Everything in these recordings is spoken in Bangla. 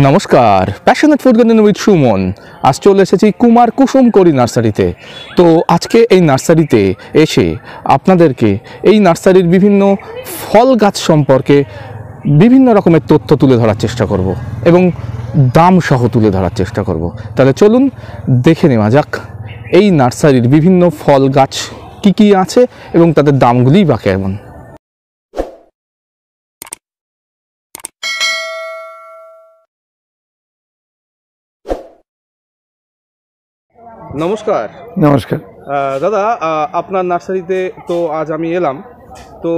নমস্কার, passionate food garden with Suman. আজ চলে এসেছি কুমার কুসুম করি নার্সারিতে। তো আজকে এই নার্সারিতে এসে আপনাদেরকে এই নার্সারির বিভিন্ন ফল গাছ সম্পর্কে বিভিন্ন রকমের তথ্য তুলে ধরার চেষ্টা করব এবং দাম সহ তুলে ধরার চেষ্টা করব। তাহলে চলুন দেখে নেওয়া যাক এই নার্সারির বিভিন্ন ফল গাছ কী কী আছে এবং তাদের দামগুলিই বা কেমন। নমস্কার। নমস্কার দাদা, আপনার নার্সারিতে তো আজ আমি এলাম। তো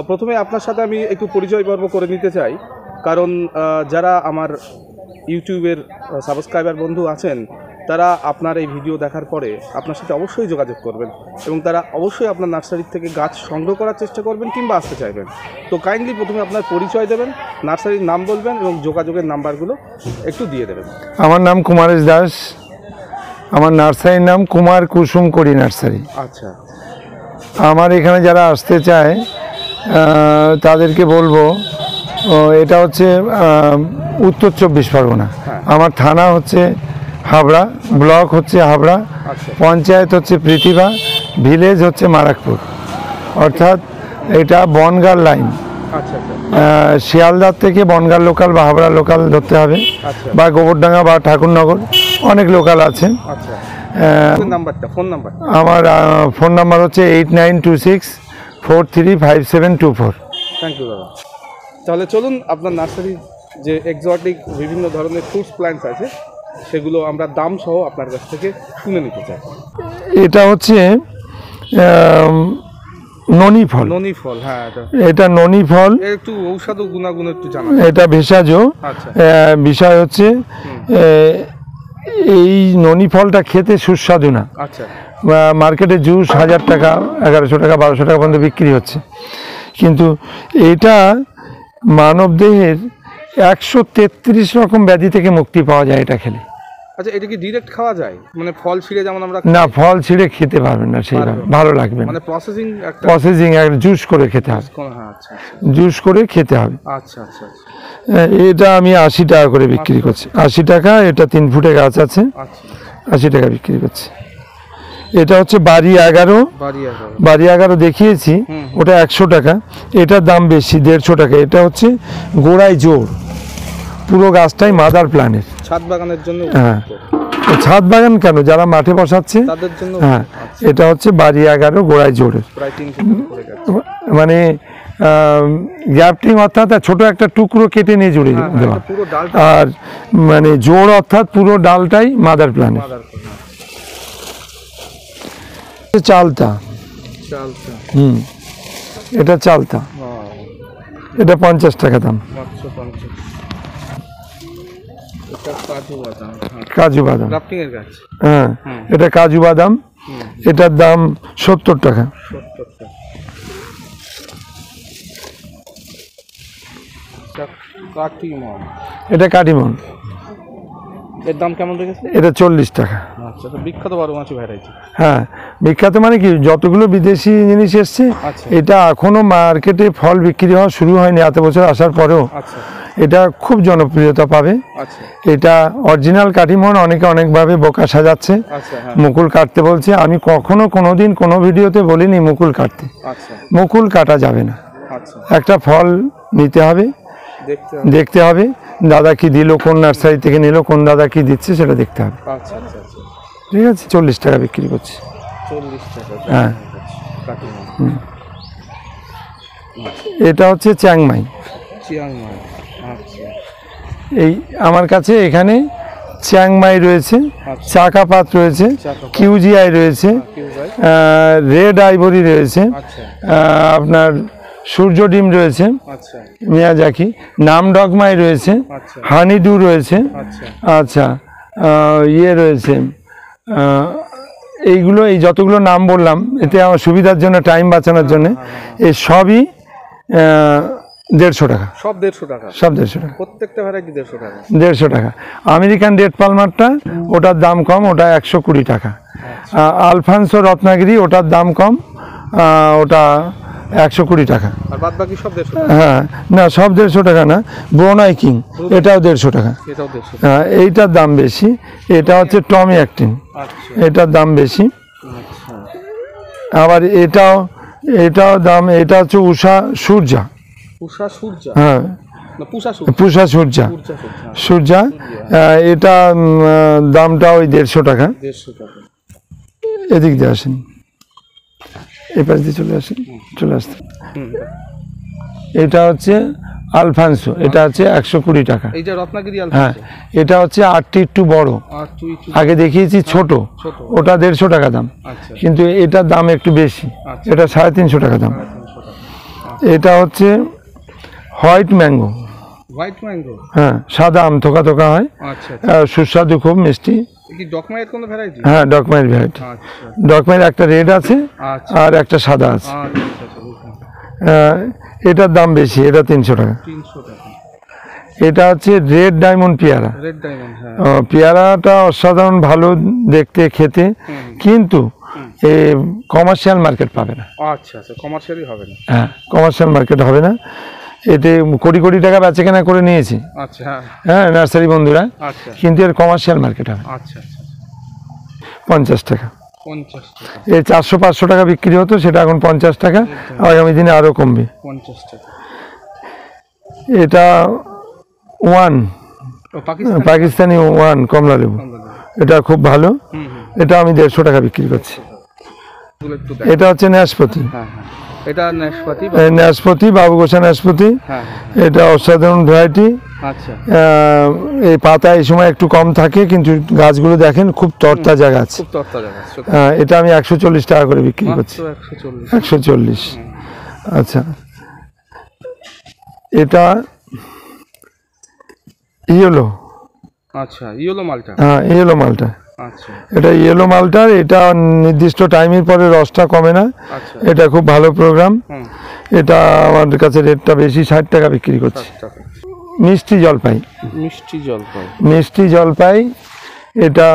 প্রথমে আপনার সাথে আমি একটু পরিচয় পর্ব করে নিতে চাই, কারণ যারা আমার ইউটিউবের সাবস্ক্রাইবার বন্ধু আছেন তারা আপনার এই ভিডিও দেখার পরে আপনার সাথে অবশ্যই যোগাযোগ করবেন এবং তারা অবশ্যই আপনার নার্সারি থেকে গাছ সংগ্রহ করার চেষ্টা করবেন কিংবা আসতে চাইবেন। তো কাইন্ডলি প্রথমে আপনার পরিচয় দেবেন, নার্সারির নাম বলবেন এবং যোগাযোগের নাম্বারগুলো একটু দিয়ে দেবেন। আমার নাম কুমারেশ দাস, আমার নার্সারির নাম কুমার কুসুম করি নার্সারি। আচ্ছা, আমার এখানে যারা আসতে চায় তাদেরকে বলবো, এটা হচ্ছে উত্তর 24 পরগনা। আমার থানা হচ্ছে হাবড়া, ব্লক হচ্ছে হাবড়া, পঞ্চায়েত হচ্ছে প্রীতিভা, ভিলেজ হচ্ছে মারাকপুর, অর্থাৎ এটা বনগাঁ লাইন। শিয়ালদার থেকে বনগাঁ লোকাল বা হাবড়া লোকাল ধরতে হবে, বা গোবরডাঙ্গা বা ঠাকুরনগর, অনেক লোকাল আছে। আমার ফোন নাম্বার হচ্ছে 8926435724। থ্যাংক ইউ দাদা। তাহলে চলুন আপনার নার্সারির যে এক্সোটিক বিভিন্ন ধরনের ফ্রুটস প্ল্যান্টস আছে সেগুলো আমরা দাম সহ আপনার কাছ থেকে শুনে নিতে চাই। এটা হচ্ছে ননি ফল। ননি ফল, হ্যাঁ, এটা ননি ফল। একটু ঔষধ গুণাগুণ একটু জানা। এটা ভেষজ। বিষয় হচ্ছে এই ননি ফলটা খেতে সুস্বাদু না। আচ্ছা, মার্কেটে জুস 1000 টাকা, 1100 টাকা, 1200 টাকা পর্যন্ত বিক্রি হচ্ছে, কিন্তু এটা মানব দেহের 133 রকম ব্যাধি থেকে মুক্তি পাওয়া যায় এটা খেলে। আচ্ছা, এটা কি ডাইরেক্ট খাওয়া যায়? মানে ফল ছিঁড়ে যেমন আমরা না, ফল ছিঁড়ে খেতে পারবেন না, সেইভাবে ভালো লাগবে না। মানে প্রসেসিং একটা জুস করে খেতে হবে। জুস করে খেতে হবে। আচ্ছা আচ্ছা। এটা আমি 80 টাকা করে বিক্রি করছি। 80 টাকা। এটা 3 ফুটে গাছ আছে, 80 টাকা বিক্রি করছি। এটা হচ্ছে বাড়ি 11 দেখিয়েছি, ওটা 100 টাকা। এটার দাম বেশি, 150 টাকা। এটা হচ্ছে গোড়ায় জোর, পুরো গাছটাই মাদার প্ল্যান্টের, ছাদ বাগানের জন্য। হ্যাঁ, ছাদ বাগান কেন, যারা মাঠে বসাচ্ছে তাদের জন্য। হ্যাঁ, এটা হচ্ছে বাড়ি 11 গোড়ায় জোরের, মানে গ্যাপটিং অর্থাৎ ছোট একটা টুকরো কেটে নিয়ে জুড়ে দেওয়া, আর মানে জোর অর্থাৎ পুরো ডালটাই মাদার প্ল্যান্টের। চালতা, এটা চালতা, এটা 50 টাকা দাম। কাজু বাদাম, হ্যাঁ, এটা কাজু বাদাম, এটার দাম 70 টাকা। এটা কাটিমন, এর দাম কেমন রেখেছে? এটা 40 টাকা। আচ্ছা, তো বিখ্যাত বারোমাসি ভ্যারাইটি। হ্যাঁ, বিখ্যাত মানে কি, যতগুলো বিদেশি জিনিস এসছে, এটা এখনো মার্কেটে ফল বিক্রি হওয়া শুরু হয়নি, এত বছর আসার পরেও এটা খুব জনপ্রিয়তা পাবে। এটা অরিজিনাল কাটিমন, অনেকে অনেকভাবে বোকা সাজাচ্ছে, মুকুল কাটতে বলছে। আমি কখনো কোনোদিন কোনো ভিডিওতে বলিনি মুকুল কাটতে। মুকুল কাটা যাবে না, একটা ফল নিতে হবে, দেখতে হবে দাদা কি দিল, কোন নার্সারি থেকে নিল, কোন দাদা কি দিচ্ছে সেটা দেখতে হবে। ঠিক আছে, 40 টাকা বিক্রি করছি। হ্যাঁ, এটা হচ্ছে চ্যাংমাই। এই আমার কাছে এখানে চ্যাংমাই রয়েছে, চাকাপাত রয়েছে, কিউজিআই রয়েছে, রেড আইভরি রয়েছে, আপনার সূর্য ডিম রয়েছে, মিয়াজাকি, নাম ডগমাই রয়েছে, হানিডু রয়েছে। আচ্ছা, ইয়ে রয়েছে, এইগুলো, এই যতগুলো নাম বললাম, এতে আমার সুবিধার জন্য, টাইম বাঁচানোর জন্য, এই সবই 150 টাকা। সব 150 টাকা? সব 150 টাকা, প্রত্যেকটা ভ্যারাইটি 150 টাকা। 150 টাকা। আমেরিকান রেড পালমারটা, ওটার দাম কম, ওটা 120 টাকা। আলফানসো রত্নাগিরি, ওটার দাম কম, ওটা 120 টাকা। আর বাদ বাকি সব 150 টাকা? হ্যাঁ, না সব 150 টাকা না, ব্রোনাই কিং এটাও 150 টাকা। এটাও 150। হ্যাঁ, এইটার দাম বেশি, এটা হচ্ছে টমি অ্যাক্টিন, আচ্ছা এটার দাম বেশি। আচ্ছা। আবার এটাও দাম, এটা হচ্ছে উষা সূর্যা। পুষা সূর্যা হ্যাঁ, না পুষা সূর্যা? পুষা সূর্যা, সূর্যা। এটা দামটা ওই 150 টাকা। 150 টাকা। এদিক দিয়ে আসেন, এই পাশ দিয়ে চলে আসেন, চলে আসতে। এটা হচ্ছে আলফানসো, এটা হচ্ছে 120 টাকা। এই যে রত্নাগিরি হ্যাঁ, এটা হচ্ছে 8টি একটু বড়, আর তুই আগে দেখিয়েছি ছোট, ওটা 150 টাকা দাম। আচ্ছা কিন্তু এটার দাম একটু বেশি, এটা 350 টাকা দাম। 350 টাকা। এটা হচ্ছে হোয়াইট ম্যাঙ্গো। White mango? হ্যাঁ, সাদা আম, থোকা থোকা হয়, আচ্ছা। সুস্বাদু, খুব মিষ্টি। কি ডকমাইয়ের কোনো ভ্যারাইটি? হ্যাঁ, ডকমাইয়ের ভ্যারাইটি। আচ্ছা ডকমাইয়ের একটা রেড আছে আর একটা সাদা আছে। এটার দাম বেশি, এটা 300 টাকা। 300 টাকা। এটা হচ্ছে রেড ডায়মন্ড পেয়ারা। রেড ডায়মন্ড, হ্যাঁ। পেয়ারাটা অসাধারণ ভালো দেখতে, খেতে, কিন্তু এই কমার্শিয়াল মার্কেট পাবে না। আচ্ছা আচ্ছা, কমার্শিয়ালি হবে না। হ্যাঁ, কমার্শিয়াল মার্কেট হবে না। এতে কোটি কোটি টাকা বেচা কেনা করে নিয়েছি, আচ্ছা হ্যাঁ, নার্সারি বন্ধুরা। আচ্ছা কিন্তু এর কমার্শিয়াল মার্কেট হবে। আচ্ছা আচ্ছা। 50 টাকা। 50 টাকা। এই 400-500 টাকা বিক্রি হতো, সেটা এখন 50 টাকা, আগামী দিনে আরো কমবে। 50 টাকা। এটা ওয়ান, পাকিস্তানি ওয়ান কমলা লেবু, এটা খুব ভালো। এটা আমি 150 টাকা বিক্রি করছি। এটা হচ্ছে নাশপাতি। এটা নাশপাতি, নাশপাতি, বাবু গোসা নাশপাতি। এটা অসাধারণ ভ্যারাইটি। আচ্ছা। এই পাতা এই সময় একটু কম থাকে, কিন্তু গাছগুলো দেখেন খুব তরতাজা গাছ। খুব তরতাজা গাছ। এটা আমি 140 টাকা করে বিক্রি করছি। 140। আচ্ছা, এটা ইয়েলো। আচ্ছা, ইয়েলো মালটা। হ্যাঁ, ইয়েলো মালটা। আচ্ছা, এটা ইয়েলো মালটার, এটা নির্দিষ্ট টাইমের পরে রসটা কমে না। আচ্ছা। এটা খুব ভালো প্রোগ্রাম। এটা আমার কাছে রেটটা বেশি, 60 টাকা বিক্রি করছি। মিষ্টি জলপাই। মিষ্টি জলপাই। মিষ্টি জলপাই, এটা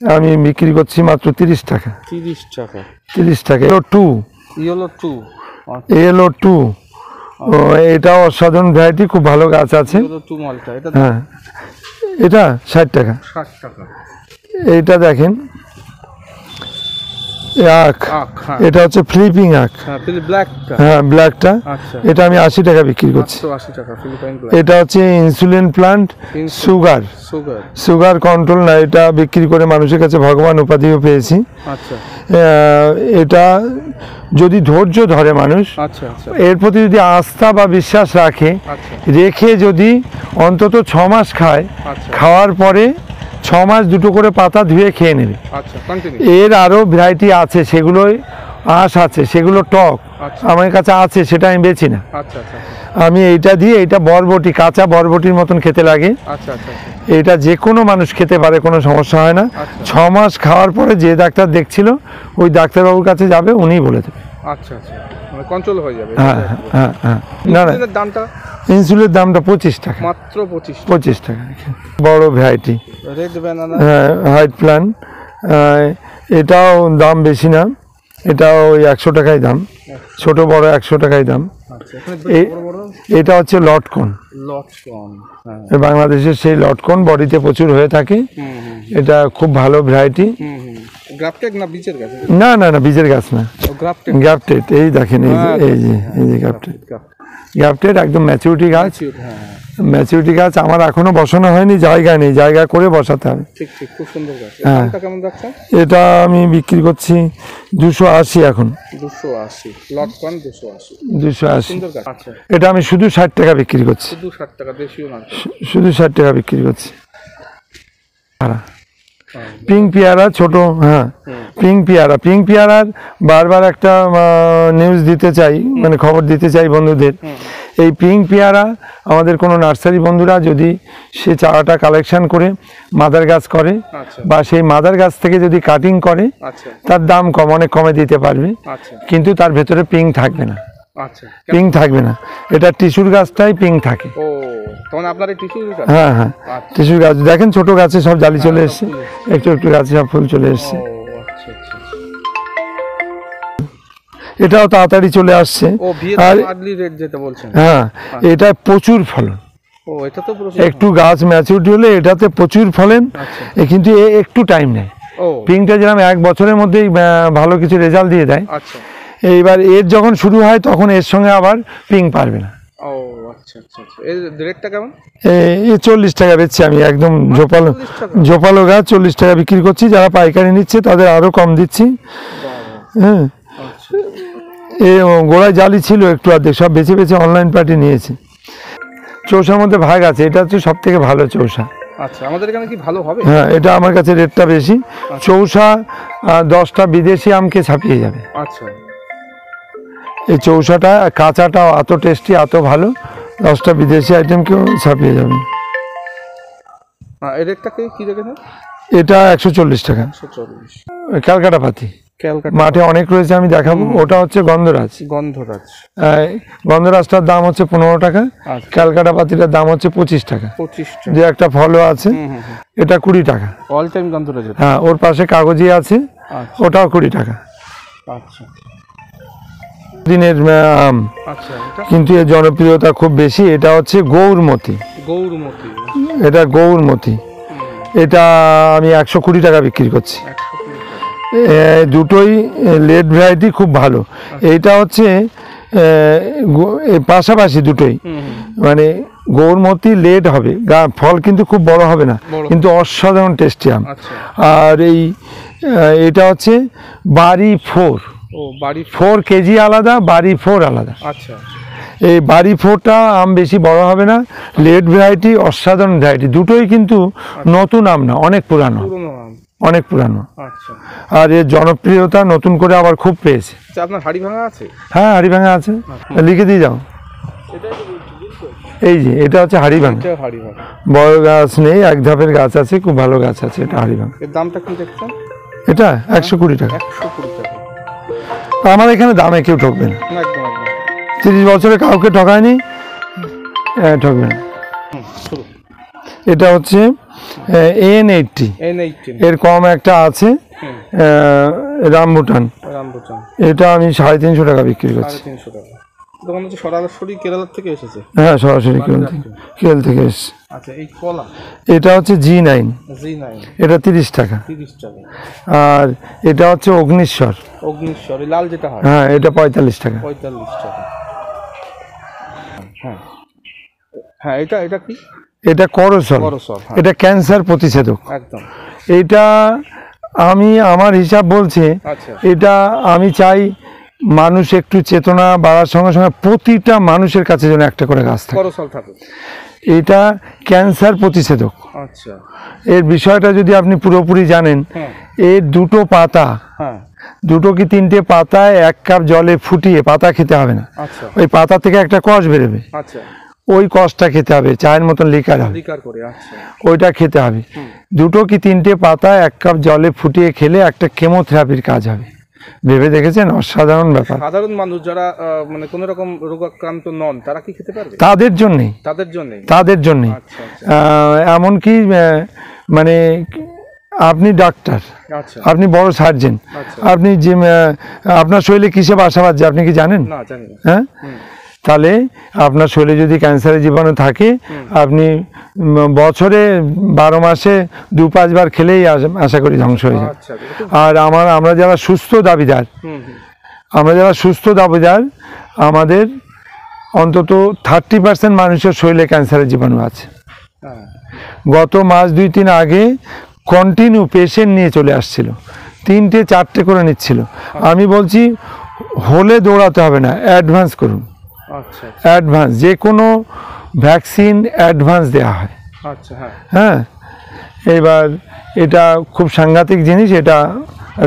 আমি বিক্রি করছি মাত্র 30 টাকা। 30 টাকা। 30 টাকা। Yellow two. Yellow two. Yellow two, এটাও অসাধারণ ভ্যারাইটি, খুব ভালো গাছ আছে। ইয়েলো টু মালটা, এটা? হ্যাঁ, এটা 60 টাকা। 60 টাকা। এইটা দেখেন, আখ। এটা হচ্ছে ফিলিপিন আখ। হ্যাঁ, ব্ল্যাকটা। এটা আমি 80 টাকা বিক্রি করছি। 80 টাকা ফিলিপাইন ব্ল্যাক। এটা হচ্ছে ইনসুলিন প্লান্ট, সুগার কন্ট্রোল না, এটা বিক্রি করে মানুষের কাছে ভগবান উপাধিও পেয়েছি। আচ্ছা। এটা যদি ধৈর্য ধরে মানুষ, এর প্রতি যদি আস্থা বা বিশ্বাস রেখে যদি অন্তত 6 মাস খায়, খাওয়ার পরে 6 মাস 2টো করে পাতা ধুয়ে খেয়ে নেবে। এর আরো ভ্যারাইটি আছে, সেগুলোই আঁশ আছে, সেগুলো টক আমার কাছে আছে, সেটা আমি বেচি না। আমি এইটা দিয়ে, এটা বরবটি, কাঁচা বরবটির মতন খেতে লাগে। এটা যে কোনো মানুষ খেতে পারে, কোনো সমস্যা হয় না। 6 মাস খাওয়ার পরে যে ডাক্তার দেখছিল, ওই ডাক্তারবাবুর কাছে যাবে, উনিই বলে দেবে। আচ্ছা আচ্ছা, মানে কন্ট্রোল হয়ে যাবে। হ্যাঁ হ্যাঁ হ্যাঁ। না না, দামটা, ইনসুলিনের দামটা 25 টাকা মাত্র। 25 টাকা। বড় ভ্যারাইটি রেড ব্যানানা। হ্যাঁ, হোয়াইট প্ল্যান। এটাও দাম বেশি না, এটাও ওই 100 টাকাই দাম, ছোট বড় 100 টাকাই দাম। এটা হচ্ছে লটকন। বাংলাদেশের সেই লটকন, বডিতে প্রচুর হয়ে থাকে। এটা খুব ভালো ভ্যারাইটি। না না না, বীজের গাছ না, গ্রাফটেড। এই দেখেন, এই যে গ্রাফটেড, একদম ম্যাচুরিটি গাছ। ম্যাচুরিটি গাছ আমার এখনো বসানো হয়নি, জায়গা নেই, জায়গা করে বসাতে হবে। হ্যাঁ, এটা আমি বিক্রি করছি 280 এখন। 280। এটা আমি শুধু 60 টাকা বিক্রি করছি। শুধু 60 টাকা বিক্রি করছি। পিঙ্ক পেয়ারা ছোট। হ্যাঁ, পিঙ্ক পেয়ারার বারবার একটা নিউজ দিতে চাই, মানে খবর দিতে চাই বন্ধুদের। এই পিঙ্ক পেয়ারা আমাদের কোনো নার্সারি বন্ধুরা যদি সে চারাটা কালেকশন করে মাদার গাছ করে, বা সেই মাদার গাছ থেকে যদি কাটিং করে, তার দাম কম, অনেক কমে দিতে পারবে, কিন্তু তার ভেতরে পিঙ্ক থাকবে না। পিঙ্ক থাকবে না, এটা টিস্যুর গাছটাই পিঙ্ক থাকে। হ্যাঁ হ্যাঁ, টিস্যুর গাছ দেখেন, ছোট গাছে সব জালি চলে এসছে, একটু একটু গাছে সব ফুল চলে এসছে। এটাও তাড়াতাড়ি চলে আসছে। ও ভিয়েতনাম আর্লি রেড যেটা বলছেন, হ্যাঁ এটা প্রচুর ফলন। ও এটা তো প্রচুর একটু গাছ ম্যাচিউরিটি হলে এটাতে প্রচুর ফলেন। আচ্ছা কিন্তু একটু টাইম নেয়। ও পিংটা যেরকম 1 বছরের মধ্যেই ভালো কিছু রেজাল্ট দিয়ে দেয়, আচ্ছা এইবার এর যখন শুরু হয় তখন এর সঙ্গে আবার পিং পারবে না। ও আচ্ছা আচ্ছা আচ্ছা, এর রেটটা কেমন? এই 40 টাকা বেচছি আমি, একদম ঝোপালো 40 টাকা? ঝোপালো গাছ 40 টাকা বিক্রি করছি। যারা পাইকারি নিচ্ছে তাদের আরও কম দিচ্ছি। হ্যাঁ আচ্ছা এ গোড়ায় জালি ছিল একটু অর্ধেক, সব বেছে বেছে অনলাইন পার্টি নিয়েছে। চৌসার মধ্যে ভাগ আছে, এটা হচ্ছে সব থেকে ভালো চৌসা। আচ্ছা, আমাদের এখানে কি ভালো হবে? হ্যাঁ এটা আমার কাছে রেটটা বেশি। চৌসা 10টা বিদেশি আমকে ছাপিয়ে যাবে। আচ্ছা এই চৌসাটা কাঁচাটাও এত টেস্টি, এত ভালো, 10টা বিদেশি আইটেমকেও ছাপিয়ে যাবে। এই রেটটা কি রেখেছেন? এটা 140 টাকা। 140 ক্যালকাটা পাতি ক্যালকাটা মাঠে অনেক রয়েছে, আমি দেখাবো। ওটা হচ্ছে গন্ধরাজ। গন্ধরাজ গন্ধরাজটার দাম হচ্ছে 15 টাকা। আচ্ছা। ক্যালকাটা পাতিটার দাম হচ্ছে 25 টাকা। 25 যে একটা ফলও আছে এটা 20 টাকা। অল টাইম গন্ধরাজ। হ্যাঁ ওর পাশে কাগজি আছে, আচ্ছা ওটাও 20 টাকা। আচ্ছা দিনের আম, আচ্ছা এটা কিন্তু এর জনপ্রিয়তা খুব বেশি। এটা হচ্ছে গৌরমতি। গৌরমতি। এটা গৌরমতি, এটা আমি 120 টাকা বিক্রি করছি। 120 টাকা। দুটোই লেট ভ্যারাইটি, খুব ভালো। এইটা হচ্ছে পাশাপাশি দুটোই, মানে গৌরমতি লেট হবে, ফল কিন্তু খুব বড় হবে না, কিন্তু অসাধারণ টেস্টি আম। আচ্ছা আর এটা হচ্ছে বাড়ি 4। ও বাড়ি 4 কেজি আলাদা, বাড়ি 4 আলাদা। আচ্ছা এই বাড়ি 4টা আম বেশি বড় হবে না, লেট ভ্যারাইটি, অসাধারণ ভ্যারাইটি। দুটোই কিন্তু নতুন আম না, অনেক পুরানো, পুরনো আম। অনেক পুরানো। আচ্ছা আর এর জনপ্রিয়তা নতুন করে আবার খুব পেয়েছে। আচ্ছা, আপনার হাড়ি ভাঙা আছে? হ্যাঁ হাড়িভাঙা আছে, লিখে দিয়ে যাও। এই যে এটা হচ্ছে হাড়িভাঙা, এটা হাড়ি ভাঙা। বড় গাছ নেই, 1 ধাপের গাছ আছে, খুব ভালো গাছ আছে। এটা হাড়িভাঙা। এর দামটা কি দেখছেন? এটা 120 টাকা। 120 টাকা। আমার এখানে দামে কেউ ঠকবে না, না, একদম একদম। 30 বছরে কাউকে ঠকায়নি, ঠকবে না। শুরু। এটা হচ্ছে N80, N18 এর কম একটা আছে, রামবুটান। রামবুটান। এটা আমি 350 টাকা বিক্রি করছি। 350 টাকা। দোকান হচ্ছে সরাসরি কেরালার থেকে এসেছে। হ্যাঁ সরাসরি কেরল থেকে এসছে। আচ্ছা এই কলা? এটা হচ্ছে G9, G9, এটা 30 টাকা। 30 টাকা। আর এটা হচ্ছে অগ্নিশ্বর, অগ্নিশ্বর লাল যেটা হয়, হ্যাঁ এটা 45 টাকা। 45 টাকা। হ্যাঁ হ্যাঁ, এটা কি? এটা করসল, করসল, হ্যাঁ। এটা ক্যান্সার প্রতিষেধক। একদম। এটা আমি আমার হিসাব বলছে, আচ্ছা এটা আমি চাই মানুষ একটু চেতনা বাড়ার সঙ্গে সঙ্গে প্রতিটা মানুষের কাছে যেন একটা করে গাছ থাকে। করসল থাকে। এটা ক্যান্সার প্রতিষেধক। আচ্ছা এর বিষয়টা যদি আপনি পুরোপুরি জানেন, হ্যাঁ এর 2টো পাতা, হ্যাঁ 2 কি 3টে পাতায় 1 কাপ জলে ফুটিয়ে, পাতা খেতে হবে না, আচ্ছা ওই পাতা থেকে একটা কষ বেরোবে, আচ্ছা ওই কষটা খেতে হবে, চায়ের মতন লিকার হবে, লিকার করে। আচ্ছা ওইটা খেতে হবে। 2 কি 3টে পাতা 1 কাপ জলে ফুটিয়ে খেলে একটা কেমোথেরাপির কাজ হবে। ভেবে দেখেছেন? অসাধারণ ব্যাপার। সাধারণ মানুষ যারা মানে কোনো রকম রোগাক্রান্ত নন তারা কি খেতে পারবে? তাদের জন্যেই, তাদের জন্যেই। আচ্ছা আচ্ছা এমনকি মানে আপনি ডাক্তার, আচ্ছা আপনি বড় সার্জেন, আচ্ছা। আপনি যে আপনার শরীরে কিসে বাসা বাঁধছে আপনি কি জানেন? না জানি না। হ্যাঁ, তাহলে আপনার শরীরে যদি ক্যান্সারের জীবাণু থাকে, আপনি বছরে 12 মাসে 2-5 বার খেলেই আশা করি ধ্বংস হয়ে যায়। আচ্ছা আর আমরা যারা সুস্থ দাবিদার, আমাদের অন্তত 30% মানুষের শরীরে ক্যান্সারের জীবাণু আছে। হ্যাঁ গত মাস 2-3 আগে কন্টিনিউ পেশেন্ট নিয়ে চলে আসছিল, 3টে-4টে করে নিচ্ছিল। আমি বলছি হলে দৌড়াতে হবে না, অ্যাডভান্স করুন। আচ্ছা অ্যাডভান্স, যে কোনো ভ্যাকসিন অ্যাডভান্স দেওয়া হয়। আচ্ছা হ্যাঁ হ্যাঁ, এবার এটা খুব সাংঘাতিক জিনিস, এটা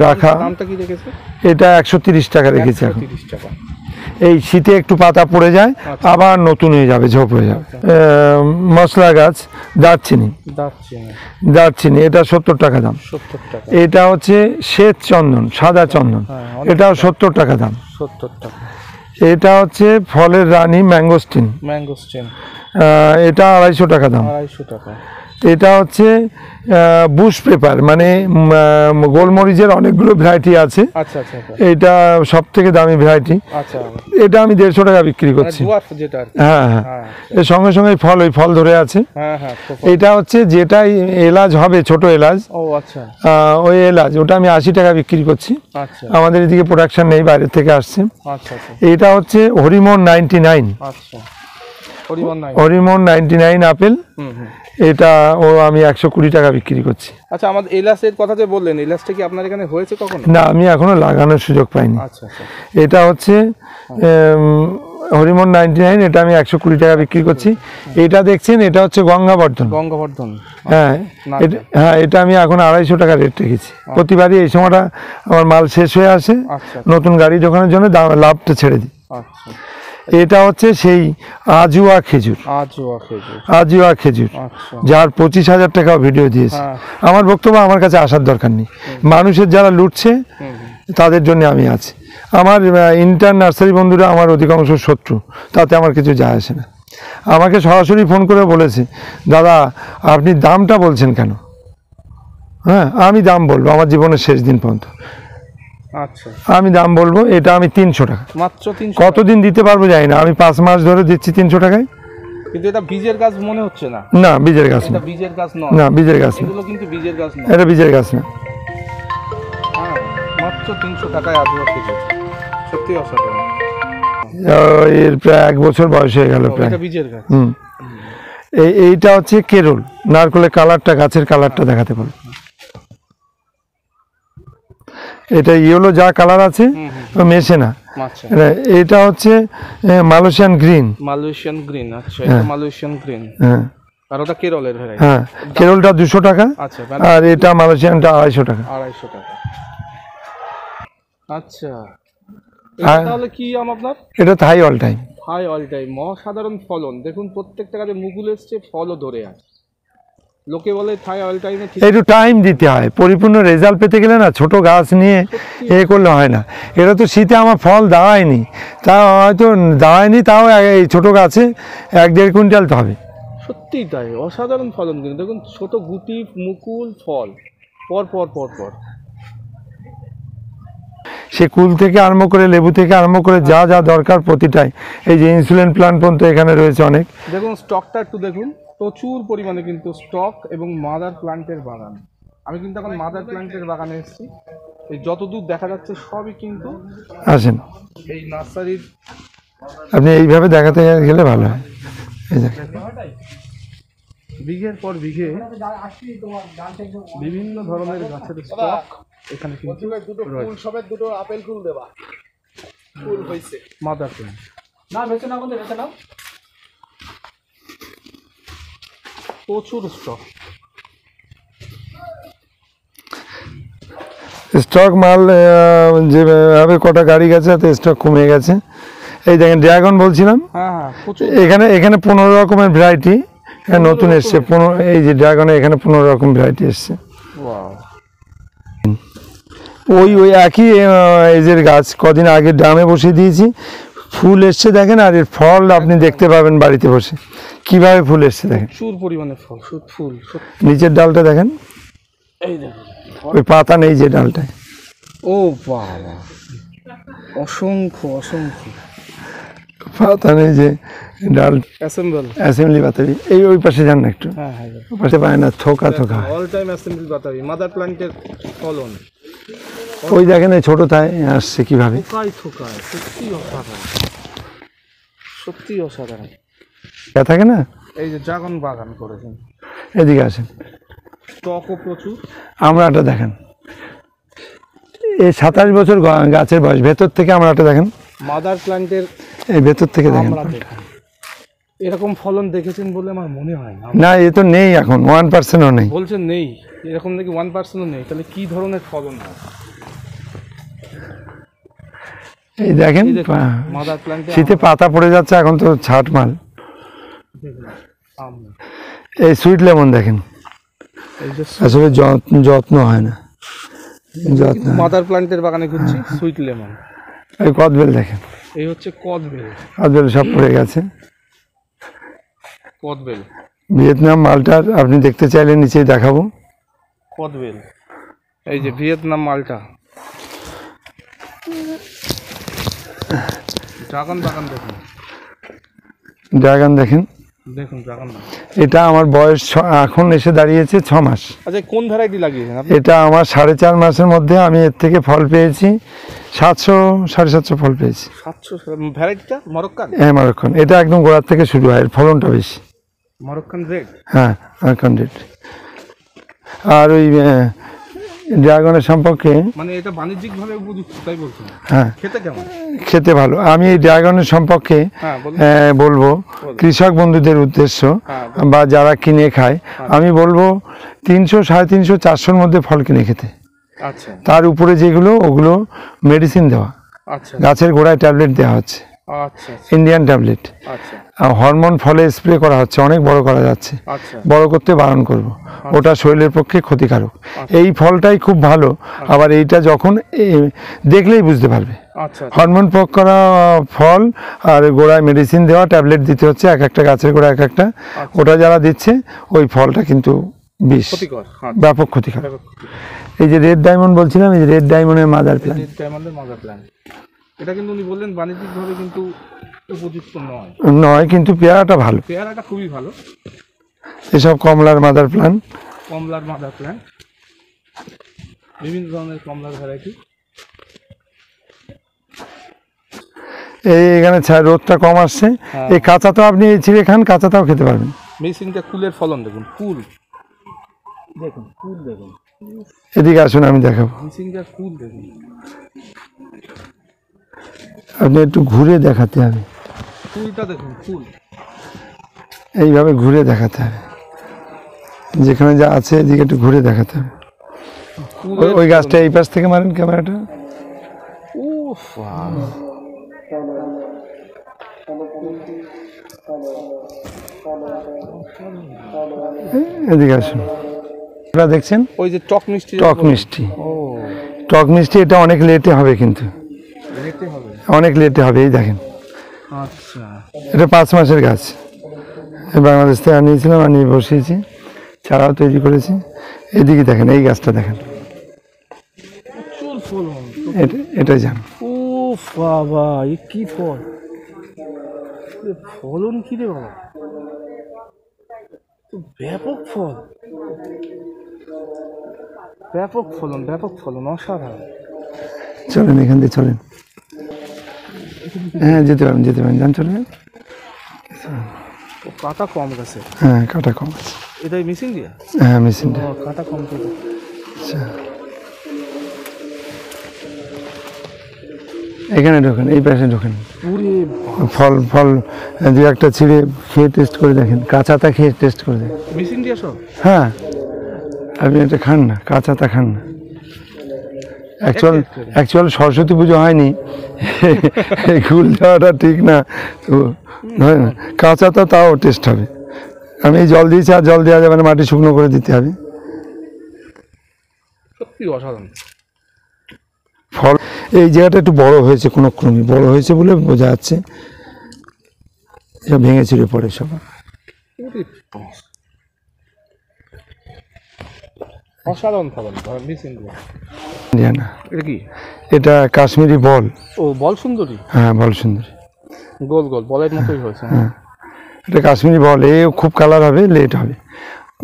রাখা। দামটা কি রেখেছে? এটা 130 টাকা রেখেছি এখন। 130 টাকা। এই শীতে একটু পাতা পড়ে যায়, আবার নতুন হয়ে যাবে, ঝোপ হয়ে যাবে। মশলা গাছ দারচিনি, দারচিনি এটা 70 টাকা দাম। 70 টাকা। এটা হচ্ছে শ্বেত চন্দন, সাদা চন্দন, এটাও 70 টাকা দাম। 70 টাকা। এটা হচ্ছে ফলের রানী ম্যাঙ্গোস্টিন, ম্যাঙ্গোস্টিন, এটা 250 টাকা দাম। 250 টাকা। এটা হচ্ছে বুশ পেপার, মানে গোলমরিচের অনেকগুলো ভ্যারাইটি আছে। আচ্ছা আচ্ছা আচ্ছা। এটা সব থেকে দামি ভ্যারাইটি। আচ্ছা, এটা আমি 150 টাকা বিক্রি করছি। ডুয়ার্ফ যেটা আর কি। হ্যাঁ হ্যাঁ, হ্যাঁ এর সঙ্গে সঙ্গে ফল, ওই ফল ধরে আছে। হ্যাঁ হ্যাঁ। এটা হচ্ছে যেটা এলাচ হবে, ছোট এলাচ, ও আচ্ছা ওই এলাচ, ওটা আমি 80 টাকা বিক্রি করছি। আচ্ছা আমাদের এদিকে প্রোডাকশন নেই, বাইরে থেকে আসছে। আচ্ছা আচ্ছা এটা হচ্ছে হরিমন 99। আচ্ছা, পরিমাণ নাই। হরিমন 99 আপেল, হুম হুম। এটা ও আমি 120 টাকা বিক্রি করছি। আচ্ছা, আমাদের এলাচের কথা যে বললেন, এলাচটা কি আপনার এখানে হয়েছে কখনো? না, আমি এখনো লাগানোর সুযোগ পাইনি। আচ্ছা আচ্ছা। এটা হচ্ছে হরিমন 99, এটা আমি 120 টাকা বিক্রি করছি। এটা দেখছেন, এটা হচ্ছে গঙ্গাবর্ধন। গঙ্গাবর্ধন, হ্যাঁ হ্যাঁ, এটা আমি এখন 250 টাকা রেট রেখেছি। প্রতিবারই এই সময়টা আমার মাল শেষ হয়ে আসে, আচ্ছা নতুন গাড়ি ঢোকানোর জন্য লাভটা ছেড়ে দিই। আচ্ছা। এটা হচ্ছে সেই আজুয়া খেজুর। আজুয়া খেজুর, আজুয়া খেজুর, আচ্ছা। যার 25,000 টাকাও ভিডিও দিয়েছে। হ্যাঁ। আমার বক্তব্য, আমার কাছে আসার দরকার নেই। মানুষের যারা লুটছে তাদের জন্য আমি আছি। আমার ইন্টার নার্সারি বন্ধুরা আমার অধিকাংশ শত্রু, তাতে আমার কিছু যায় আসে না। আমাকে সরাসরি ফোন করে বলেছে, দাদা আপনি দামটা বলছেন কেন? হ্যাঁ, আমি দাম বলবো আমার জীবনের শেষ দিন পর্যন্ত। আচ্ছা, আমি দাম বলবো, এটা আমি 300 টাকা। মাত্র 300? কতদিন দিতে পারবো জানি না, আমি 5 মাস ধরে দিচ্ছি 300 টাকায়। কিন্তু এটা বীজের গাছ মনে হচ্ছে না। না, বীজের গাছ না। এটা বীজের গাছ নয়। না, বীজের গাছ না, এগুলো কিন্তু বীজের গাছ নয়। এটা বীজের গাছ না। হ্যাঁ, মাত্র 300 টাকায় আজুয়া খেজুর, সত্যি অসাধারণ। এর প্রায় 1 বছর বয়স হয়ে গেল প্রায়। এটা বীজের গাছ। এইটা হচ্ছে কেরল, নারকেলের কালারটা, গাছের কালারটা দেখাতে পারো। এটা ইয়েলো যা কালার আছে মেশে না। আচ্ছা, এটা হচ্ছে মালয়েশিয়ান গ্রিন। মালয়েশিয়ান গ্রিন, আচ্ছা, এটা মালয়েশিয়ান গ্রিন। হ্যাঁ আর ওটা কেরলের ভ্যারাইটি। হ্যাঁ, কেরলটা 200 টাকা, আচ্ছা, আর এটা মালয়েশিয়ানটা 250 টাকা। 250 টাকা। আচ্ছা, এটা তাহলে কি আম আপনার? এটা থাই all time. High all time, অসাধারণ ফলন। দেখুন প্রত্যেকটা গাছে মুকুল এসছে, ফলও ধরে আছে। লোকে বলে থাই অল টাইমে ঠিক একটু টাইম দিতে হয়, পরিপূর্ণ রেজাল্ট পেতে গেলে না ছোট গাছ নিয়ে এ করলে হয় না। এটা তো শীতে আমার ফল দাঁড়ায়নি, তা হয়তো দাঁড়ায়নি, তাও এই ছোট গাছে 1-1.5 কুইন্টাল তো হবে। সত্যিই তাই, অসাধারণ ফলন। কিন্তু দেখুন ছোট গুটি, মুকুল, ফল পর পর পর পর। সে কুল থেকে আরম্ভ করে, লেবু থেকে আরম্ভ করে যা যা দরকার প্রতিটাই। এই যে ইনসুলিন প্ল্যান্ট পর্যন্ত এখানে রয়েছে অনেক। দেখুন স্টকটা একটু দেখুন, প্রচুর পরিমাণে কিন্তু স্টক এবং মাদার প্ল্যান্টের বাগান। আমি কিন্তু এখন মাদার প্ল্যান্টের বাগানে এসেছি। এই যতদূর দেখা যাচ্ছে সবই কিন্তু আসেন, এই নার্সারির। আপনি এইভাবে দেখাতে গেলে ভালো হয়। এই দেখেন, বিঘের পর বিঘে বিভিন্ন ধরনের গাছের স্টক এখানে কিন্তু রয়েছে। দুটো আপেল ফুল দেবা, ফুল হয়েছে। মাদার প্ল্যান্ট না বেছে না, বন্ধু বেছে নাও। প্রচুর স্টক। স্টক মাল যেভাবে কটা গাড়ি গেছে তাতে স্টক কমে গেছে। এই দেখেন ড্রাগন বলছিলাম, হ্যাঁ হ্যাঁ, প্রচুর। এখানে 15 রকমের ভ্যারাইটি নতুন এসছে। এই যে ড্রাগনে এখানে 15 রকম ভ্যারাইটি এসছে। ওয়াও, ওই একই এজের গাছ কদিন আগে ড্রামে বসিয়ে দিয়েছি, ফুল এসছে দেখেন। আর এর ফল আপনি দেখতে পাবেন বাড়িতে বসে কিভাবে ফুল এসছে দেখেন। প্রচুর পরিমাণে ফল, ফুল। নিচের ডালটা দেখেন, এই দেখুন, ওই পাতা নেই যে ডালটায়। ও বাবা, অসংখ্য অসংখ্য পাতা নেই যে ডাল, অ্যাসেম্বল। অ্যাসেম্বলি বাতাবি। এই ওই পাশে যান না একটু, হ্যাঁ হ্যাঁ, ওই পাশে পায় না, থোকা থোকা। অল টাইম অ্যাসেম্বল বাতাবি, মাদার প্ল্যান্টের ফলন। ওই দেখেন এই ছোটটায় আসছে কিভাবে। থোকায় থোকায়, সত্যি অসাধারণ, সত্যি অসাধারণ। থাকে না, এই যে ড্রাগন বাগান করেছেন, এদিকে আসেন, স্টকও প্রচুর। আমরাটা দেখেন, এই 27 বছর গাছের বয়স। ভেতর থেকে আমরাটা দেখেন, মাদার প্ল্যান্টের এই ভেতর থেকে দেখেন। আমরা দেখুন, এরকম ফলন দেখেছেন বলে আমার মনে হয় না। না, এ তো নেই এখন, 1%ও নেই। বলছেন নেই, এরকম নাকি 1%ও নেই। তাহলে কি ধরনের ফলন হয়? এই দেখেন, মাদার প্ল্যান্টে শীতে পাতা পড়ে যাচ্ছে, এখন তো ছাট মাল। এই সুইট লেমন দেখেন, এই যে আসলে যত্ন হয় না, যত্ন। মাদার প্ল্যান্টের বাগানে ঘুরছি, সুইট লেমন। এই কদবেল দেখেন, এই হচ্ছে কদবেল। কদবেল সব পড়ে গেছে। কদবেল ভিয়েতনাম মালটার আপনি দেখতে চাইলে নিচেই দেখাবো। কদবেল, এই যে ভিয়েতনাম মালটা, ড্রাগন বাগান দেখুন, ড্রাগন দেখেন, দেখুন ড্রাগন বাগান। এটা আমার বয়স এখন এসে দাঁড়িয়েছে 6 মাস। আচ্ছা, কোন ভ্যারাইটি লাগিয়েছেন আপনি? এটা আমার 4.5 মাসের মধ্যে আমি এর থেকে ফল পেয়েছি 700-750 ফল পেয়েছি। 700 ভ্যারাইটিটা মরক্কান? হ্যাঁ, মরক্কান। এটা একদম গোড়ার থেকে শুরু হয়, এর ফলনটা বেশি। Moroccan red? হ্যাঁ, মরক্কান রেড। আর ওই ড্রাগনের সম্পর্কে, মানে এটা বাণিজ্যিকভাবে উপযুক্ত, তাই বলছেন? হ্যাঁ, খেতে কেমন? খেতে ভালো। আমি এই ড্রাগনের সম্পর্কে হ্যাঁ বলুন। বলবো কৃষক বন্ধুদের উদ্দেশ্য, হ্যাঁ, বা যারা কিনে খায়, আমি বলবো 300, 350, 400-র মধ্যে ফল কিনে খেতে। আচ্ছা তার উপরে যেগুলো, ওগুলো মেডিসিন দেওয়া, আচ্ছা গাছের গোড়ায় ট্যাবলেট দেওয়া হচ্ছে, আচ্ছা ইন্ডিয়ান ট্যাবলেট। আচ্ছা হরমোন ফলে স্প্রে করা হচ্ছে, অনেক বড় করা যাচ্ছে, আচ্ছা বড় করতে বারণ করব, ওটা শরীরের পক্ষে ক্ষতিকারক। এই ফলটাই খুব ভালো। আবার এইটা যখন দেখলেই বুঝতে পারবে, আচ্ছা হরমোন প্রয়োগ করা ফল আর গোড়ায় মেডিসিন দেওয়া, ট্যাবলেট দিতে হচ্ছে এক একটা গাছের গোড়ায় এক একটা। ওটা যারা দিচ্ছে ওই ফলটা কিন্তু বিষ, ক্ষতিকর, হ্যাঁ ব্যাপক ক্ষতিকর। এই যে রেড ডায়মন্ড বলছিলাম, এই যে রেড ডায়মন্ডের মাদার প্ল্যান্ট, ডায়মন্ডের মাদার প্ল্যান্ট, এটা কিন্তু উনি বললেন বাণিজ্যিকভাবে কিন্তু উপযুক্ত নয়, কিন্তু পেয়ারাটা ভালো, পেয়ারাটা খুবই ভালো। এসব কমলার মাদার প্ল্যান্ট, কমলার মাদার প্ল্যান্ট, বিভিন্ন ধরনের কমলার ভ্যারাইটি। এই এখানে রোদটা কম আসছে, এই কাঁচা তো আপনি ছিঁড়ে খান, কাঁচাটাও খেতে পারবেন। মেশিনটা কুলের ফলন দেখুন, কুল দেখুন, কুল দেখুন, এদিকে আসুন আমি দেখাবো, মেশিনটা কুল দেখুন। আপনি একটু ঘুরে দেখাতে হবে, কুলটা দেখুন, কুল এইভাবে ঘুরে দেখাতে হবে, যেখানে যা আছে এদিকে একটু ঘুরে দেখাতে হবে। ওই গাছটা এই পাশ থেকে মারেন ক্যামেরাটা। উফ, এদিকে আসুন, আপনারা দেখছেন ওই যে টক মিষ্টি, টক মিষ্টি, ও টক মিষ্টি। এটা অনেক লেটে হবে, কিন্তু রেটে হবে, অনেক লেটে হবে। এই দেখেন, আচ্ছা এটা 5 মাসের গাছ, বাংলাদেশ থেকে আনিয়েছিলাম, আনিয়ে বসিয়েছি, চারাও তৈরি করেছি। এদিকে দেখেন, এই গাছটা দেখেন, প্রচুর ফলন। এটাই জান। উফ বাবা, এ কি ফল, ফলন কি রে বাবা, তো ব্যাপক ফল, ব্যাপক ফলন, ব্যাপক ফলন, অসাধারণ। চলেন এখান দিয়ে চলেন, হ্যাঁ যেতে পারেন, যেতে পারেন, যান চলেন। ও কাটা কম গেছে, হ্যাঁ কাটা কম আছে, এটাই মিসিং দিয়ে, হ্যাঁ মেশিনটা। কাটা কম তো। আচ্ছা, এখানে ঢোকেন, এই পাশে ঢোকেন, পুরে ফল ফল দু একটা ছিঁড়ে খেয়ে টেস্ট করে দেখেন, কাঁচাটা খেয়ে টেস্ট করে দেখেন। মিসিং দিয়ে সব, হ্যাঁ, আপনি এটা খান না, কাঁচাটা খান না। অ্যাকচুয়াল সরস্বতী পুজো হয়নি, এই গুল দেওয়াটা ঠিক না, তো হয় না, কাঁচাটা তাও টেস্ট হবে। আমি এই জল দিয়েছি, আর জল দেওয়া যাবে না, মাটি শুকনো করে দিতে হবে। সত্যি অসাধারণ ফল। এই জায়গাটা একটু বড় হয়েছে, কোনো ক্রমে বড় হয়েছে বলে বোঝা যাচ্ছে, সব ভেঙে ছিঁড়ে পড়ে সব। অসাধারণ ফলন, মিসিং দিয়ে। না, এটা কি? এটা কাশ্মীরি বল। ও বল সুন্দরী, হ্যাঁ বল সুন্দরী, গোল গোল বলের মতোই হয়েছে। হ্যাঁ এটা কাশ্মীরি বল, এ খুব কালার হবে, লেট হবে।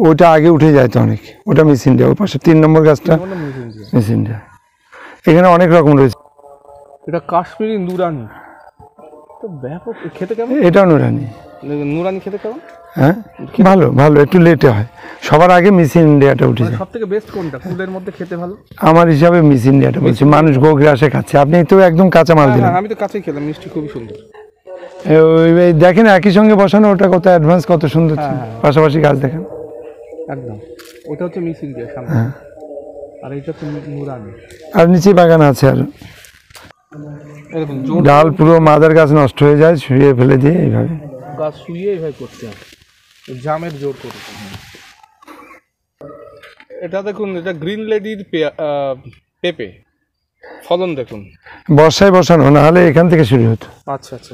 ওটা আগে উঠে যায় তো অনেক, ওটা মেশিন দেওয়া। ওর পাশে 3 নম্বর গাছটা মেশিন দেওয়া। এখানে অনেক রকম রয়েছে। এটা কাশ্মীরি নুরানি, তো ব্যাপক। খেতে কেমন? এটাও নুরানি। নুরানি খেতে কেমন? হ্যাঁ ভালো, ভালো, একটু লেটে হয়। সবার আগে মিস ইন্ডিয়াটা উঠে যায়। সব থেকে বেস্ট কোনটা কুলের মধ্যে খেতে ভালো? আমার হিসাবে মিস ইন্ডিয়াটা বলছি। মানুষ গোগ্রাসে খাচ্ছে, আপনি তো একদম কাঁচা মাল দিলেন। আমি তো কাঁচাই খেলাম, মিষ্টি খুবই সুন্দর। ওই দেখেন একই সঙ্গে বসানো, ওটা কত অ্যাডভান্স, কত সুন্দর, পাশাপাশি গাছ দেখেন একদম। ওটা হচ্ছে মিস ইন্ডিয়া সামনে, আর এইটা হচ্ছে নুরানি। আর নিচে বাগান আছে, আর ডাল পুরো মাদার গাছ নষ্ট হয়ে যায়, শুয়ে ফেলে দিয়ে এইভাবে গাছ শুয়ে এইভাবে করতে হবে, জামের জোর করে। এটা দেখুন, এটা গ্রিন লেডির পেঁপে, ফলন দেখুন। বর্ষায় বসানো, না হলে এখান থেকে শুরু হতো। আচ্ছা আচ্ছা,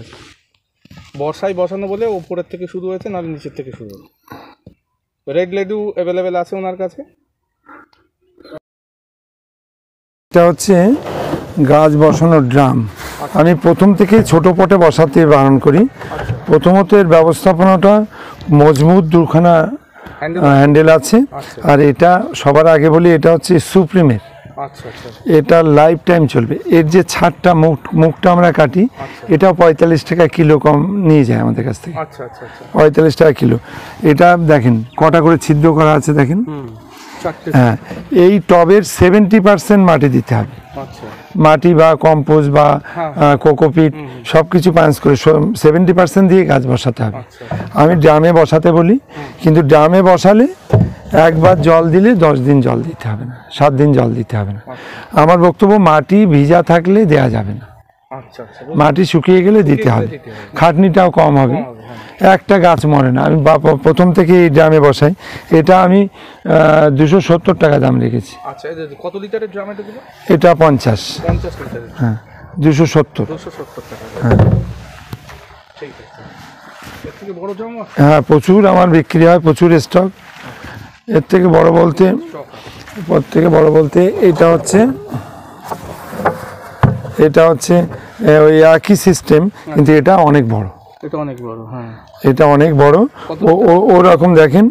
বর্ষায় বসানো বলে উপরের থেকে শুরু হয়েছে, নাহলে নিচের থেকে শুরু হয়েছে। রেড লেডু অ্যাভেলেবেল আছে ওনার কাছে। এটা হচ্ছে গাছ বসানোর ড্রাম। আমি প্রথম থেকে ছোট পটে বসাতে বারণ করি। প্রথমত এর ব্যবস্থাপনাটা মজবুত, দুখানা হ্যান্ডেল আছে। আর এটা সবার আগে বলি, এটা হচ্ছে সুপ্রিমের। আচ্ছা আচ্ছা এটা লাইফ টাইম চলবে। এর যে ছাদটা মুখটা আমরা কাটি, এটাও 45 টাকা কিলো কম নিয়ে যায় আমাদের কাছ থেকে। আচ্ছা আচ্ছা আচ্ছা 45 টাকা কিলো। এটা দেখেন কটা করে ছিদ্র করা আছে, দেখেন। হ্যাঁ, এই টবের 70% মাটি দিতে হবে। আচ্ছা মাটি বা কম্পোস্ট বা কোকোপিট সব কিছু পাঞ্চ করে 70% দিয়ে গাছ বসাতে হবে। আমি ড্রামে বসাতে বলি, কিন্তু ড্রামে বসালে একবার জল দিলে 10 দিন জল দিতে হবে না, 7 দিন জল দিতে হবে না। আমার বক্তব্য, মাটি ভিজা থাকলে দেয়া যাবে না, আচ্ছা আচ্ছা মাটি শুকিয়ে গেলে দিতে হবে। খাটনিটাও কম হবে, একটা গাছ মরে না। আমি প্রথম থেকে এই ড্রামে বসাই। এটা আমি 270 টাকা দাম রেখেছি। আচ্ছা কত লিটারের ড্রাম এটা দিল? এটা 50 লিটারের। হ্যাঁ, 270 টাকা। হ্যাঁ ঠিক আছে। এর থেকে বড় ড্রাম? হ্যাঁ, প্রচুর আমার বিক্রি হয়, প্রচুর স্টক। এর থেকে বড় বলতে এটা হচ্ছে ওই একই সিস্টেম, কিন্তু এটা অনেক বড়। এটা অনেক বড়। হ্যাঁ, এটা অনেক বড়। ওরকম দেখেন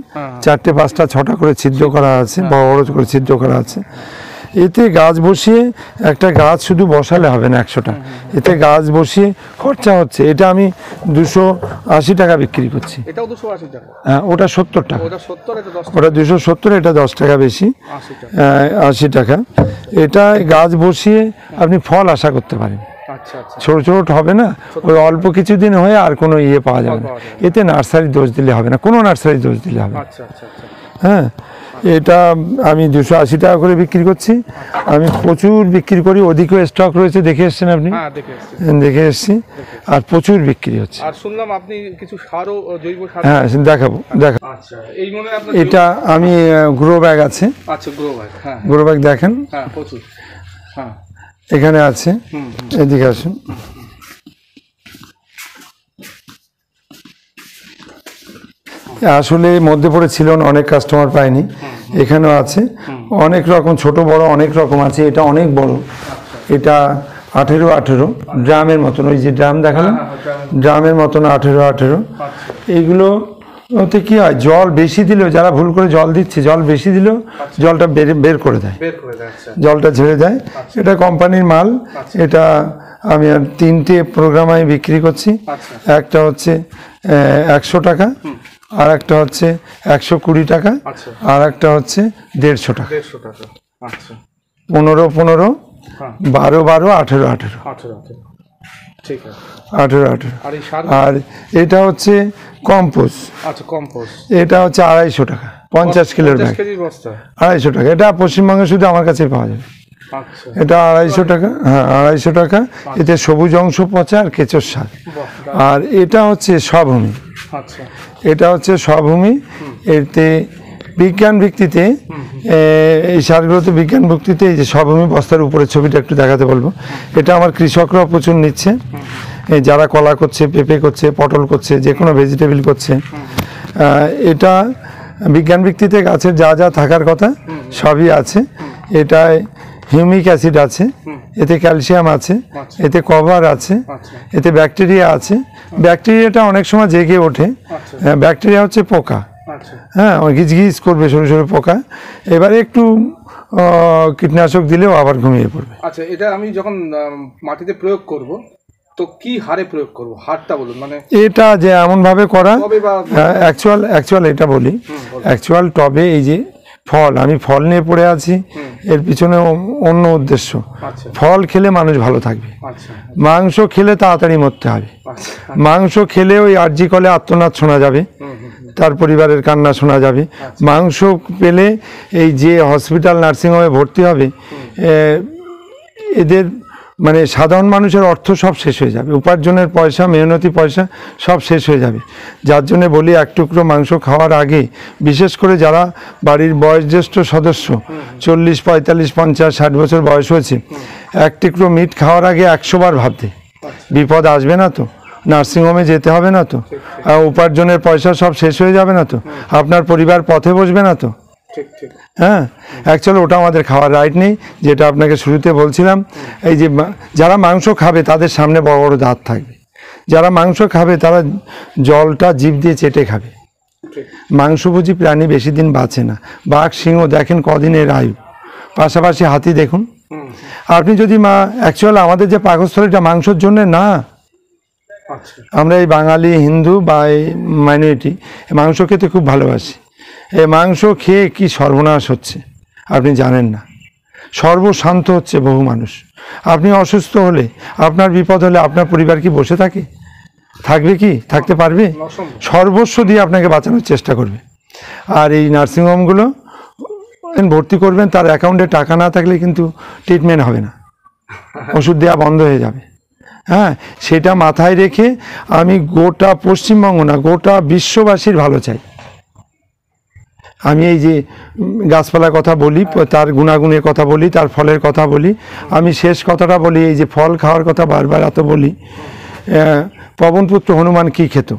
4টে 5টা 6টা করে ছিদ্র করা আছে, বড় বড় করে ছিদ্র করা আছে। এতে গাছ বসিয়ে, একটা গাছ শুধু বসালে হবে না 100টা, এতে গাছ বসিয়ে খরচা হচ্ছে। এটা আমি 280 টাকা বিক্রি করছি। এটাও 280 টাকা? হ্যাঁ, ওটা 70 টাকা। ওটা 70, এটা 10 টাকা। ওটা 270, এটা 10 টাকা বেশি, 80 টাকা। এটা গাছ বসিয়ে আপনি ফল আশা করতে পারেন। আচ্ছা আচ্ছা ছোট ছোট হবে না, ওই অল্প কিছুদিন হয়ে আর কোনো পাওয়া যাবে না। এতে নার্সারি দোষ দিলে হবে না, কোনো নার্সারি দোষ দিলে হবে না। আচ্ছা আচ্ছা আচ্ছা হ্যাঁ, এটা আমি 280 টাকা করে বিক্রি করছি। আমি প্রচুর বিক্রি করি, ওদিকেও স্টক রয়েছে, দেখে এসছেন আপনি? হ্যাঁ, দেখে এসছি। আর প্রচুর বিক্রি হচ্ছে। আর শুনলাম আপনি কিছু সারও, জৈব সার। হ্যাঁ, দেখাবো। আচ্ছা, এই মনে হয় আপনার এটা আমি গ্রো ব্যাগ আছে। আচ্ছা, গ্রো ব্যাগ। হ্যাঁ, গ্রো ব্যাগ দেখেন। হ্যাঁ, প্রচুর। হ্যাঁ, এখানে আছে, এদিকে আসুন। আসলে মধ্যে পড়ে ছিল না, অনেক কাস্টমার পাইনি। এখানেও আছে অনেক রকম, ছোট বড় অনেক রকম আছে। এটা অনেক বড়, এটা 18 ড্রামের মতন, ওই যে ড্রাম দেখালাম, ড্রামের মতন 18। এইগুলো ওতে কি হয়, জল বেশি দিলেও, যারা ভুল করে জল দিচ্ছে, জল বেশি দিলেও জলটা বের করে দেয়, জলটা ছেড়ে দেয়। এটা কোম্পানির মাল। এটা আমি 3টে প্রোগ্রামে বিক্রি করছি। একটা হচ্ছে 100 টাকা, আর একটা হচ্ছে 120 টাকা, আর একটা হচ্ছে 150 টাকা। 15, 12, 18। ঠিক আছে, 18। আর এটা হচ্ছে কম্পোস্ট। আচ্ছা, কম্পোস্ট। এটা হচ্ছে 250 টাকা, 50 কিলোর ব্যাগ, 250 টাকা। এটা পশ্চিমবঙ্গে শুধু আমার কাছে পাওয়া যাবে। এটা 250 টাকা। হ্যাঁ, 250 টাকা। এতে সবুজ অংশ পচা আর কেঁচোর সার। আর এটা হচ্ছে স্বভূমি। আচ্ছা, এটা হচ্ছে স্বভূমি। এতে বিজ্ঞান ভিত্তিতে, এই সারগুলোতে বিজ্ঞান ভিত্তিতে, এই যে স্বভূমি বস্তার উপরে ছবিটা একটু দেখাতে বলবো। এটা আমার কৃষকরাও প্রচুর নিচ্ছে, যারা কলা করছে, পেঁপে করছে, পটল করছে, যে কোনো ভেজিটেবল করছে। এটা বিজ্ঞান ভিত্তিতে গাছের যা যা থাকার কথা সবই আছে। এটায় হিউমিক অ্যাসিড আছে, এতে ক্যালসিয়াম আছে, এতে কভার আছে, এতে ব্যাকটেরিয়া আছে। ব্যাকটেরিয়াটা অনেক সময় জেগে ওঠে। ব্যাকটেরিয়া হচ্ছে পোকা। হ্যাঁ, গিজগিজ করবে, সরু সরু পোকা। এবারে একটু কীটনাশক দিলেও আবার ঘুমিয়ে পড়বে। আচ্ছা, এটা আমি যখন মাটিতে প্রয়োগ করব, তো কি হারে প্রয়োগ করব, হারটা বলুন। মানে এটা যে এমনভাবে করা, অ্যাকচুয়াল এটা বলি, অ্যাকচুয়াল টবে এই যে ফল, আমি ফল নিয়ে পড়ে আছি, এর পিছনে অন্য উদ্দেশ্য। ফল খেলে মানুষ ভালো থাকবে, মাংস খেলে তাড়াতাড়ি মরতে হবে। মাংস খেলে ওই আরজি কলে আর্তনাদ শোনা যাবে, তার পরিবারের কান্না শোনা যাবে। মাংস পেলে এই যে হসপিটাল নার্সিংহোমে ভর্তি হবে, এদের মানে সাধারণ মানুষের অর্থ সব শেষ হয়ে যাবে, উপার্জনের পয়সা, মেহনতি পয়সা সব শেষ হয়ে যাবে। যার জন্যে বলি, এক টুকরো মাংস খাওয়ার আগে, বিশেষ করে যারা বাড়ির বয়োজ্যেষ্ঠ সদস্য, 40, 45, 50, 60 বছর বয়স হয়েছে, এক টুকরো মিট খাওয়ার আগে 100 বার ভাবতে, বিপদ আসবে না তো, নার্সিংহোমে যেতে হবে না তো, আর উপার্জনের পয়সা সব শেষ হয়ে যাবে না তো, আপনার পরিবার পথে বসবে না তো। ঠিক ঠিক। হ্যাঁ, অ্যাকচুয়ালি ওটা আমাদের খাওয়ার রাইট নেই, যেটা আপনাকে শুরুতে বলছিলাম। এই যে যারা মাংস খাবে তাদের সামনে বড় বড় দাঁত থাকবে, যারা মাংস খাবে তারা জলটা জিভ দিয়ে চেটে খাবে। মাংসভোজী প্রাণী বেশি দিন বাঁচে না। বাঘ, সিংহ দেখেন কদিনের আয়ু, পাশাপাশি হাতি দেখুন। আপনি যদি অ্যাকচুয়ালি আমাদের যে পাকস্থলী এটা মাংসের জন্য না, আমরা এই বাঙালি হিন্দু বা এই মাইনরিটি মাংস খেতে খুব ভালোবাসি। এই মাংস খেয়ে কি সর্বনাশ হচ্ছে আপনি জানেন না, সর্বশান্ত হচ্ছে বহু মানুষ। আপনি অসুস্থ হলে, আপনার বিপদ হলে আপনার পরিবার কি বসে থাকে? থাকবে কি? থাকতে পারবে? সর্বস্ব দিয়ে আপনাকে বাঁচানোর চেষ্টা করবে। আর এই নার্সিংহোমগুলো ভর্তি করবেন, তার অ্যাকাউন্টে টাকা না থাকলে কিন্তু ট্রিটমেন্ট হবে না, ওষুধ দেওয়া বন্ধ হয়ে যাবে। হ্যাঁ, সেটা মাথায় রেখে আমি গোটা পশ্চিমবঙ্গ না, গোটা বিশ্ববাসীর ভালো চাই। আমি এই যে গাছপালার কথা বলি, তার গুণাগুণের কথা বলি, তার ফলের কথা বলি, আমি শেষ কথাটা বলি, এই যে ফল খাওয়ার কথা বারবার এত বলি। পবনপুত্র হনুমান কি খেত?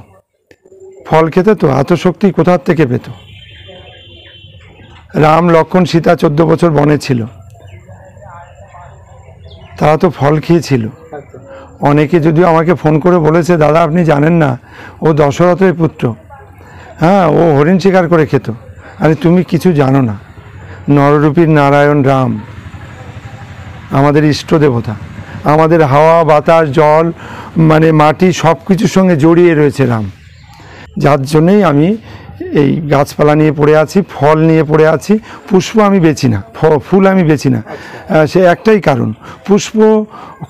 ফল খেতে তো। এত শক্তি কোথার থেকে পেত? রাম, লক্ষ্মণ, সীতা 14 বছর বনে ছিল, তারা তো ফল খেয়েছিল। অনেকে যদিও আমাকে ফোন করে বলেছে, দাদা আপনি জানেন না ও দশরথের পুত্র, হ্যাঁ ও হরিণ শিকার করে খেত। আরে তুমি কিছু জানো না, নররূপীর নারায়ণ রাম আমাদের ইষ্ট দেবতা, আমাদের হাওয়া, বাতাস, জল, মানে মাটি সব কিছুর সঙ্গে জড়িয়ে রয়েছে রাম। যার জন্যেই আমি এই গাছপালা নিয়ে পড়ে আছি, ফল নিয়ে পড়ে আছি। পুষ্প আমি বেচি না, ফুল আমি বেচি না। সে একটাই কারণ, পুষ্প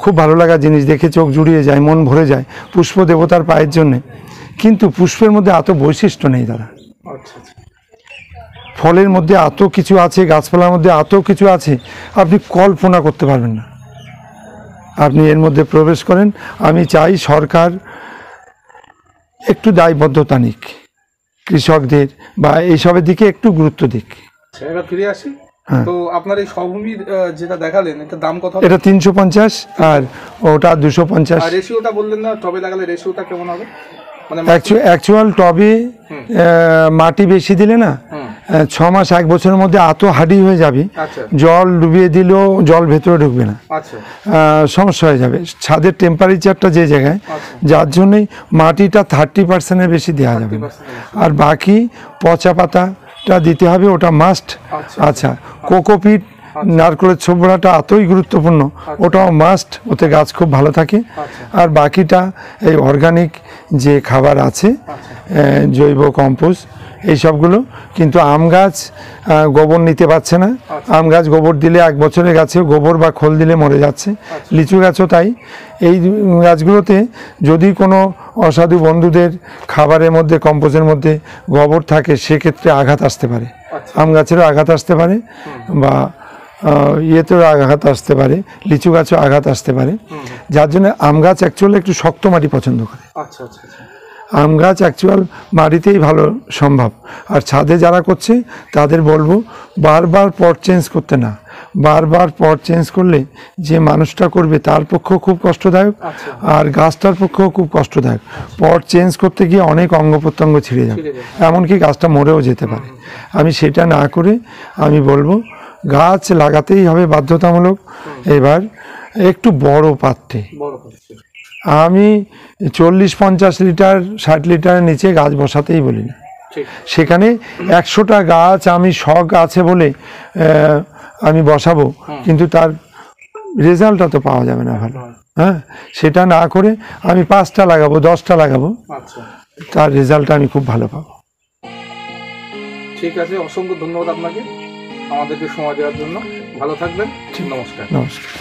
খুব ভালো লাগা জিনিস, দেখে চোখ জুড়িয়ে যায়, মন ভরে যায় পুষ্প দেবতার পায়ের জন্যে। কিন্তু পুষ্পের মধ্যে এত বৈশিষ্ট্য নেই দাদা। ফলের মধ্যে এত কিছু আছে, গাছপালার মধ্যে এত কিছু আছে, আপনি কল্পনা করতে পারবেন না। আপনি এর মধ্যে প্রবেশ করেন। আমি চাই সরকার একটু দায়বদ্ধতা নিক, কৃষকদের বা এইসবের দিকে একটু গুরুত্ব দিক। এবার ফিরে আসি, তো আপনার এই সহভূমির যেটা দেখালেন, এটা দাম কত? এটা 350 আর ওটা 250। আর রেশিওটা বললেন না, টবে লাগালে রেশিওটা কেমন হবে? মানে অ্যাকচুয়াল টবে মাটি বেশি দিলে না 6 মাস 1 বছরের মধ্যে এত হাডি হয়ে যাবে, জল ডুবিয়ে দিলেও জল ভেতরে ঢুকবে না, সমস্যা হয়ে যাবে। ছাদের টেম্পারেচারটা যে জায়গায়, যার জন্যই মাটিটা 30%-এর বেশি দেওয়া যাবে না। আর বাকি পচা পাতাটা দিতে হবে, ওটা মাস্ট। আচ্ছা, কোকোপিট, নারকেলের ছোবড়াটা এতই গুরুত্বপূর্ণ, ওটাও মাস্ট, ওতে গাছ খুব ভালো থাকে। আর বাকিটা এই অর্গানিক যে খাবার আছে, জৈব কম্পোস্ট, এই সবগুলো। কিন্তু আম গাছ গোবর নিতে পারছে না, আম গাছ গোবর দিলে 1 বছরের গাছে গোবর বা খোল দিলে মরে যাচ্ছে। লিচু গাছও তাই। এই গাছগুলোতে যদি কোনো অসাধু বন্ধুদের খাবারের মধ্যে, কম্পোস্টের মধ্যে গোবর থাকে, সেক্ষেত্রে আঘাত আসতে পারে, আম গাছেরও আঘাত আসতে পারে, বা ইয়েতেও আঘাত আসতে পারে, লিচু গাছও আঘাত আসতে পারে। যার জন্য আম গাছ অ্যাকচুয়ালি একটু শক্ত মাটি পছন্দ করে। আম গাছ অ্যাকচুয়াল মাটিতেই ভালো সম্ভব। আর ছাদে যারা করছে তাদের বলবো বারবার পট চেঞ্জ করতে না। বারবার পট চেঞ্জ করলে যে মানুষটা করবে তার পক্ষেও খুব কষ্টদায়ক, আর গাছটার পক্ষেও খুব কষ্টদায়ক। পট চেঞ্জ করতে গিয়ে অনেক অঙ্গ প্রত্যঙ্গ ছিঁড়ে যাবে, এমনকি গাছটা মরেও যেতে পারে। আমি সেটা না করে আমি বলবো গাছ লাগাতেই হবে বাধ্যতামূলক। এবার একটু বড় পাত্রে, আমি 40-50 লিটার 60 লিটারের নিচে গাছ বসাতেই বলি না। সেখানে 100টা গাছ আমি শখ আছে বলে আমি বসাবো, কিন্তু তার রেজাল্টটা তো পাওয়া যাবে না ভালো। হ্যাঁ, সেটা না করে আমি 5টা লাগাবো, 10টা লাগাবো, তার রেজাল্টটা আমি খুব ভালো পাবো। ঠিক আছে, অসংখ্য ধন্যবাদ আপনাকে আমাদেরকে সময় দেওয়ার জন্য। ভালো থাকবেন, নমস্কার। নমস্কার।